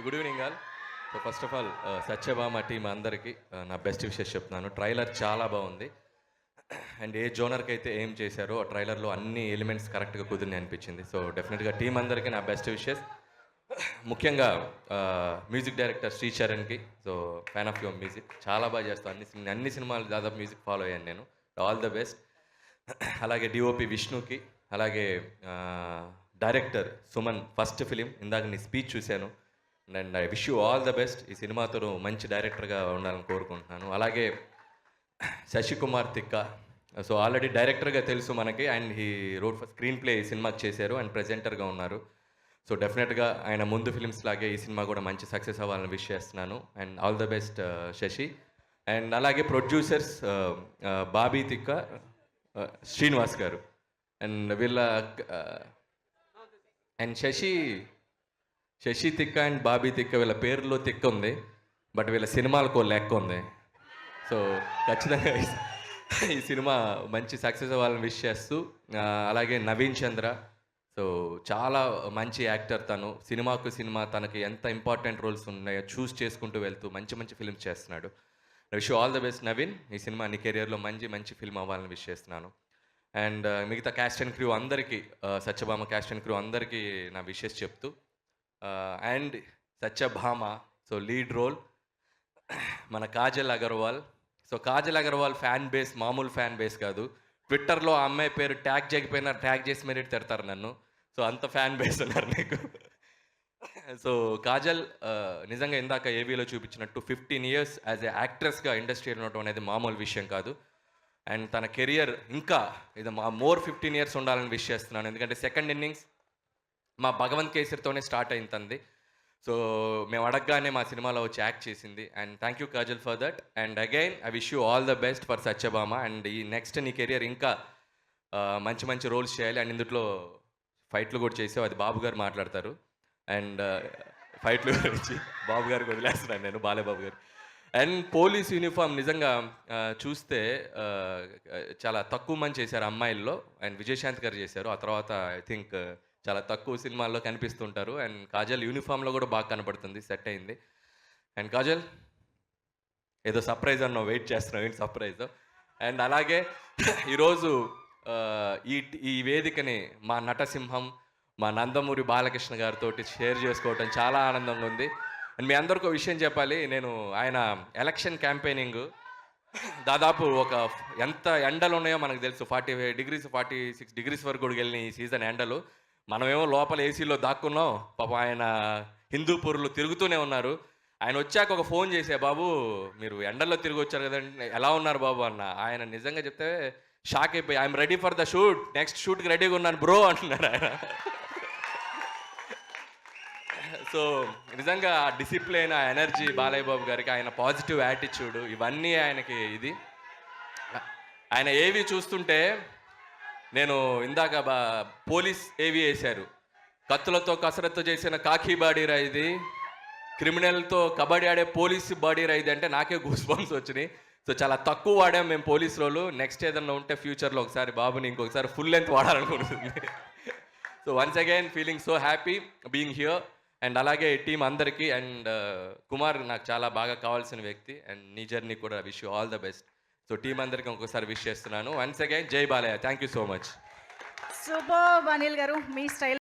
Good evening all. So first of all Satyabhama team అందరికీ నా best wishes చెప్తున్నాను. Trailer చాలా బాగుంది. అండ్ ఏ జోనర్కి అయితే ఏం చేశారో ఆ ట్రైలర్లో అన్ని ఎలిమెంట్స్ కరెక్ట్గా కుదిరిని అనిపించింది. సో డెఫినెట్గా టీం అందరికీ నా బెస్ట్ విషెస్. ముఖ్యంగా మ్యూజిక్ డైరెక్టర్ శ్రీ చరణ్కి. So fan of your music, చాలా బాగా చేస్తాను. అన్ని సినిమాలు దాదాపు మ్యూజిక్ ఫాలో అయ్యాను నేను. All the best. అలాగే డిఓపి విష్ణుకి, అలాగే డైరెక్టర్ సుమన్ ఫస్ట్ ఫిలిం, ఇందాక నీ స్పీచ్ చూశాను. And I wish you all the best. ఈ సినిమాతో నువ్వు మంచి డైరెక్టర్గా ఉండాలని కోరుకుంటున్నాను. అలాగే శశికుమార్ తిక్క, సో ఆల్రెడీ డైరెక్టర్గా తెలుసు మనకి, and he wrote for screen play ఈ సినిమాకి చేశారు అండ్ ప్రెజెంటర్గా ఉన్నారు. సో డెఫినెట్గా ఆయన ముందు ఫిలిమ్స్ లాగే ఈ సినిమా కూడా మంచి సక్సెస్ అవ్వాలని విష్ చేస్తున్నాను. And all the best Shashi. And అలాగే ప్రొడ్యూసర్స్ బాబీ తిక్క, శ్రీనివాస్ గారు, అండ్ వీళ్ళ అండ్ శశి తిక్క అండ్ బాబీ తిక్క, వీళ్ళ పేరులో తిక్క ఉంది, బట్ వీళ్ళ సినిమాలకు లెక్క ఉంది. సో ఖచ్చితంగా ఈ సినిమా మంచి సక్సెస్ అవ్వాలని విష్ చేస్తూ, అలాగే నవీన్ చంద్ర, సో చాలా మంచి యాక్టర్ తను. సినిమా తనకి ఎంత ఇంపార్టెంట్ రోల్స్ ఉన్నాయో చూస్ చేసుకుంటూ వెళ్తూ మంచి మంచి ఫిల్మ్స్ చేస్తున్నాడు. Wish all the best Naveen. ఈ సినిమా నీ కెరియర్లో మంచి ఫిల్మ్ అవ్వాలని విష్ చేస్తున్నాను. అండ్ మిగతా క్యాస్ట్ అండ్ క్రూ అందరికీ, సత్యభామ క్యాస్ట్ అండ్ క్రూ అందరికీ నా విషెస్ చెప్తూ, and Satyabhama so lead role మన Kajal Agarwal. So Kajal Agarwal fan base మామూలు ఫ్యాన్ బేస్ కాదు. ట్విట్టర్లో ఆ అమ్మాయి పేరు ట్యాగ్ చేయకపోయినా ట్యాగ్ చేసి మరీ తిడతారు నన్ను. సో అంత ఫ్యాన్ బేస్ ఉన్నారు నీకు. సో కాజల్ నిజంగా ఇందాక ఏవీలో చూపించినట్టు 15 years యాజ్ ఎ యాక్ట్రెస్గా ఇండస్ట్రీలో ఉండటం అనేది మామూలు విషయం కాదు. అండ్ తన కెరియర్ ఇంకా ఇది మోర్ 15 years ఉండాలని విష్ చేస్తున్నాను. ఎందుకంటే సెకండ్ ఇన్నింగ్స్ మా భగవంత్ కేసరితోనే స్టార్ట్ అయింది తంది. సో మేము అడగగానే మా సినిమాలో వచ్చి యాక్ట్ చేసింది. And thank you Kajal for that. And again I wish you all the best for Satyabhama. And ఈ నెక్స్ట్ నీ కెరియర్ ఇంకా మంచి రోల్స్ చేయాలి. అండ్ ఇందులో ఫైట్లు కూడా చేసావు, అది బాబు గారు మాట్లాడతారు. అండ్ ఫైట్లు గురించి బాబు గారికి వదిలేస్తున్నాను నేను, బాలేబాబు గారు. అండ్ పోలీస్ యూనిఫామ్ నిజంగా చూస్తే చాలా తక్కువ మంది చేశారు అమ్మాయిల్లో. అండ్ విజయశాంతి గారు చేశారు. ఆ తర్వాత ఐ థింక్ చాలా తక్కువ సినిమాల్లో కనిపిస్తుంటారు. అండ్ కాజల్ యూనిఫామ్లో కూడా బాగా కనపడుతుంది, సెట్ అయింది. అండ్ కాజల్ ఏదో సర్ప్రైజ్ అన్నావు, వెయిట్ చేస్తున్నావు, ఏంటి సర్ప్రైజ్? అండ్ అలాగే ఈరోజు ఈ వేదికని మా నటసింహం, మా నందమూరి బాలకృష్ణ గారితో షేర్ చేసుకోవటం చాలా ఆనందంగా ఉంది. అండ్ మీ అందరికీ ఒక విషయం చెప్పాలి. నేను ఆయన ఎలక్షన్ క్యాంపెయినింగ్ దాదాపు ఎంత ఎండలు ఉన్నాయో మనకు తెలుసు. 45 degrees 46 degrees వరకు కూడా వెళ్ళిన ఈ సీజన్ ఎండలు. మనమేమో లోపల ఏసీలో దాక్కున్నాం. పాపం ఆయన హిందూపూర్లో తిరుగుతూనే ఉన్నారు. ఆయన వచ్చాక ఒక ఫోన్ చేసే, బాబు మీరు ఎండల్లో తిరిగి వచ్చారు కదండి, ఎలా ఉన్నారు బాబు అన్న. ఆయన నిజంగా చెప్తే షాక్ అయిపోయి, I'm ready for the shoot, next షూట్కి రెడీగా ఉన్నాను బ్రో అంటున్నారు ఆయన. సో నిజంగా ఆ డిసిప్లిన్, ఆ ఎనర్జీ బాలయ్య బాబు గారికి, ఆయన పాజిటివ్ యాటిట్యూడ్, ఇవన్నీ ఆయనకి ఇది. ఆయన ఏవి చూస్తుంటే నేను ఇందాక పోలీస్ ఏవి వేశారు, కత్తులతో కసరత్తు చేసిన కాకి బాడీరా ఇది, క్రిమినల్తో కబడ్డీ ఆడే పోలీస్ బాడీరా ఇది అంటే నాకే గూస్ బంప్స్ వచ్చినాయి. సో చాలా తక్కువ వాడాం మేము పోలీస్ రోలు. నెక్స్ట్ ఏదన్నా ఉంటే ఫ్యూచర్లో ఒకసారి బాబుని ఇంకొకసారి ఫుల్ లెంత్ వాడాలనుకుంటుంది. So once again feeling so happy being here. And అలాగే టీం అందరికీ. అండ్ కుమార్ నాకు చాలా బాగా కావాల్సిన వ్యక్తి. అండ్ నీ జర్నీ కూడా wish you all the best. So team అందరికీ ఇంకొకసారి విష్ చేస్తున్నాను. వన్స్ అగైన్ జై Balayya. Thank you so much. Super Anil garu, మీ స్టైల్